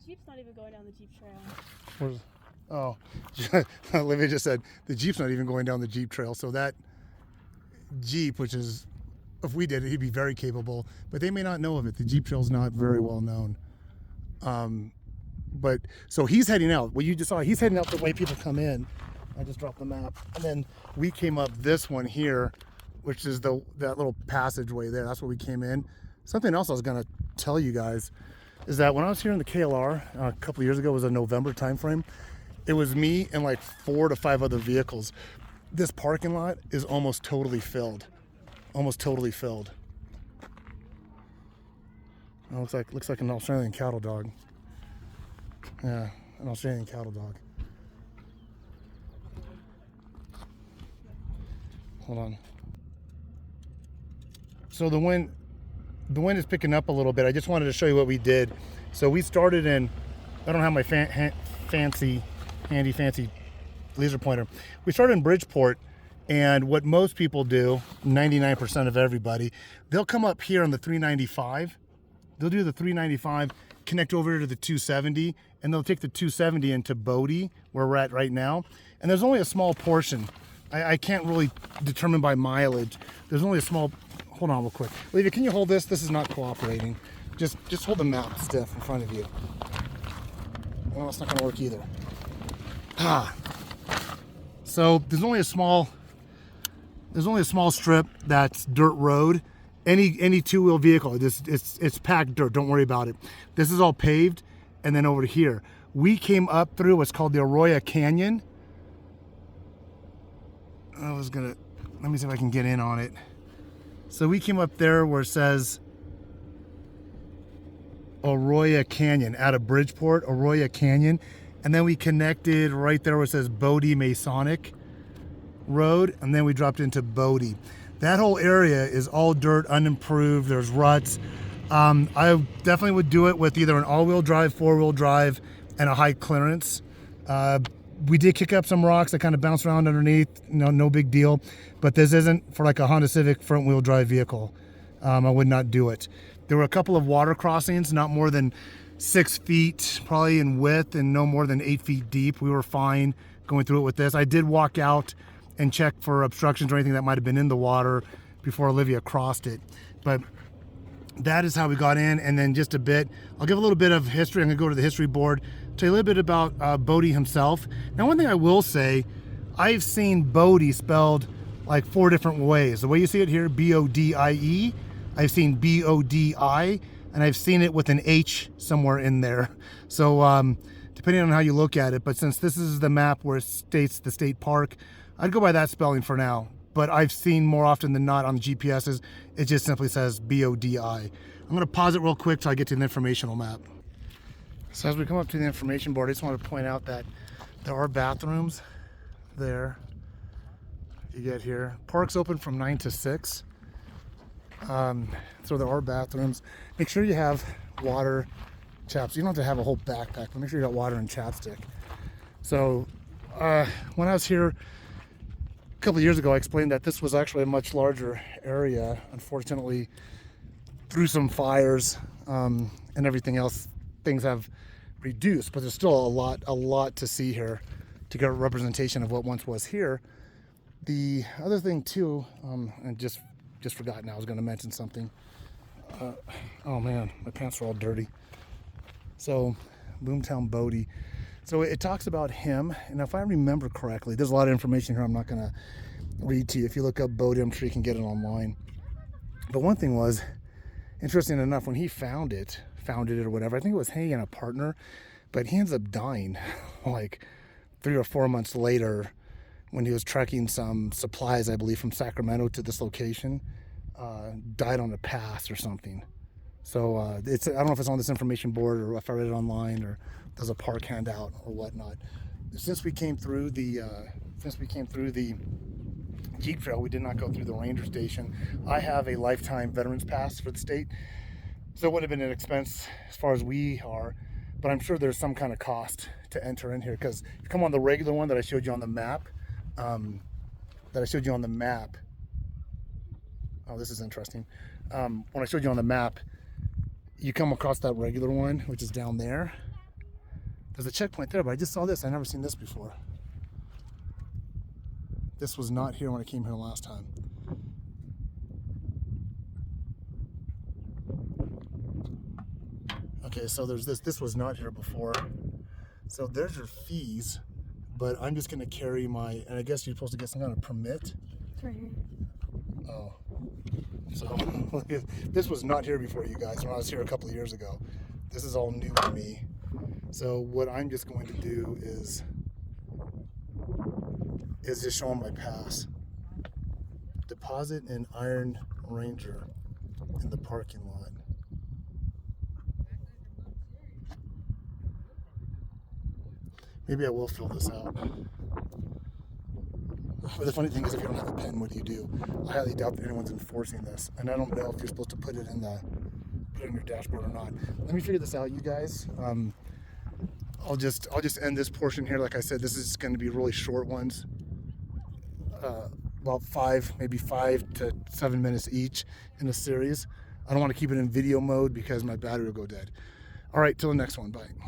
Jeep's not even going down the Jeep trail. Where's, oh, Olivia just said the Jeep's not even going down the Jeep trail. So that Jeep, which is, if we did it, he'd be very capable, but they may not know of it. The Jeep trail's not very well known. But so he's heading out. Well, you just saw he's heading out the way people come in. I just dropped the map, and then we came up this one here, which is that little passageway there. That's where we came in. Something else I was gonna tell you guys is that when I was here in the KLR a couple of years ago, it was a November timeframe. It was me and like 4 to 5 other vehicles. This parking lot is almost totally filled. Almost totally filled. Oh, looks like an Australian cattle dog. Yeah, an Australian cattle dog. Hold on. So the wind is picking up a little bit. I just wanted to show you what we did. So we started in, I don't have my fancy laser pointer. We started in Bridgeport, and what most people do, 99% of everybody, they'll come up here on the 395. They'll do the 395, connect over to the 270, and they'll take the 270 into Bodie, where we're at right now. And there's only a small portion. I can't really determine by mileage. There's only a small, hold on real quick. Olivia, can you hold this? This is not cooperating. Just hold the map stiff in front of you. Well, it's not gonna work either. So there's only a small strip that's dirt road. Any two-wheel vehicle, it's packed dirt, don't worry about it. This is all paved, and then over here. We came up through what's called the Arroyo Canyon. Let me see if I can get in on it. So we came up there where it says Arroyo Canyon, out of Bridgeport, Arroyo Canyon. And then we connected right there where it says Bodie Masonic Road, and then we dropped into Bodie. That whole area is all dirt, unimproved, there's ruts. I definitely would do it with either an all-wheel drive, four-wheel drive, and a high clearance. We did kick up some rocks that kind of bounce around underneath, no big deal. But this isn't for like a Honda Civic front-wheel drive vehicle. I would not do it. There were a couple of water crossings, not more than 6 feet probably in width and no more than 8 feet deep. We were fine going through it with this. I did walk out and check for obstructions or anything that might have been in the water before Olivia crossed it. But that is how we got in. And then just a bit, I'll give a little bit of history. I'm gonna go to the history board, tell you a little bit about Bodie himself. Now, one thing I will say, I've seen Bodie spelled like 4 different ways. The way you see it here, B-O-D-I-E. I've seen B-O-D-I, and I've seen it with an H somewhere in there. So depending on how you look at it, but since this is the map where it states the state park, I'd go by that spelling for now. But I've seen more often than not on the GPSs, it just simply says B-O-D-I. I'm gonna pause it real quick till I get to the informational map. So as we come up to the information board, I just want to point out that there are bathrooms there. You get here. Park's open from 9 to 6. So there are bathrooms. Make sure you have water, chaps. You don't have to have a whole backpack, but make sure you got water and chapstick. So when I was here a couple of years ago, I explained that this was actually a much larger area. Unfortunately, through some fires and everything else, things have reduced, but there's still a lot to see here to get a representation of what once was here. The other thing too, and just forgot now, I was going to mention something. Oh man, my pants are all dirty. So, Boomtown Bodie. So it talks about him, and if I remember correctly, there's a lot of information here I'm not going to read to you. If you look up Bodie, I'm sure you can get it online. But one thing was, interesting enough, when he founded it or whatever, I think it was hanging on a partner, but he ends up dying like 3 or 4 months later when he was tracking some supplies, I believe, from Sacramento to this location. Died on a pass or something. So I don't know if it's on this information board or if I read it online or there's a park handout or whatnot. Since we came through the Jeep Trail, we did not go through the ranger station. I have a lifetime veterans pass for the state, so it would have been an expense as far as we are, but I'm sure there's some kind of cost to enter in here, because if you come on the regular one that I showed you on the map, oh, this is interesting. When I showed you on the map, you come across that regular one, which is down there, There's a checkpoint there, but I just saw this. I've never seen this before. This was not here when I came here last time. Okay, so there's this. This was not here before. So there's your fees, but I'm just going to carry my, and I guess you're supposed to get some kind of permit. It's right here. Oh. So this was not here before, you guys, when I was here a couple of years ago. This is all new to me. So what I'm just going to do is just show them my pass. Deposit an Iron Ranger in the parking lot. Maybe I will fill this out. But the funny thing is, if you don't have a pen, what do? I highly doubt that anyone's enforcing this, and I don't know if you're supposed to put it in your dashboard or not. Let me figure this out, you guys. I'll just end this portion here. Like I said, this is going to be really short ones, about maybe 5 to 7 minutes each in a series. I don't want to keep it in video mode because my battery will go dead. All right, till the next one. Bye.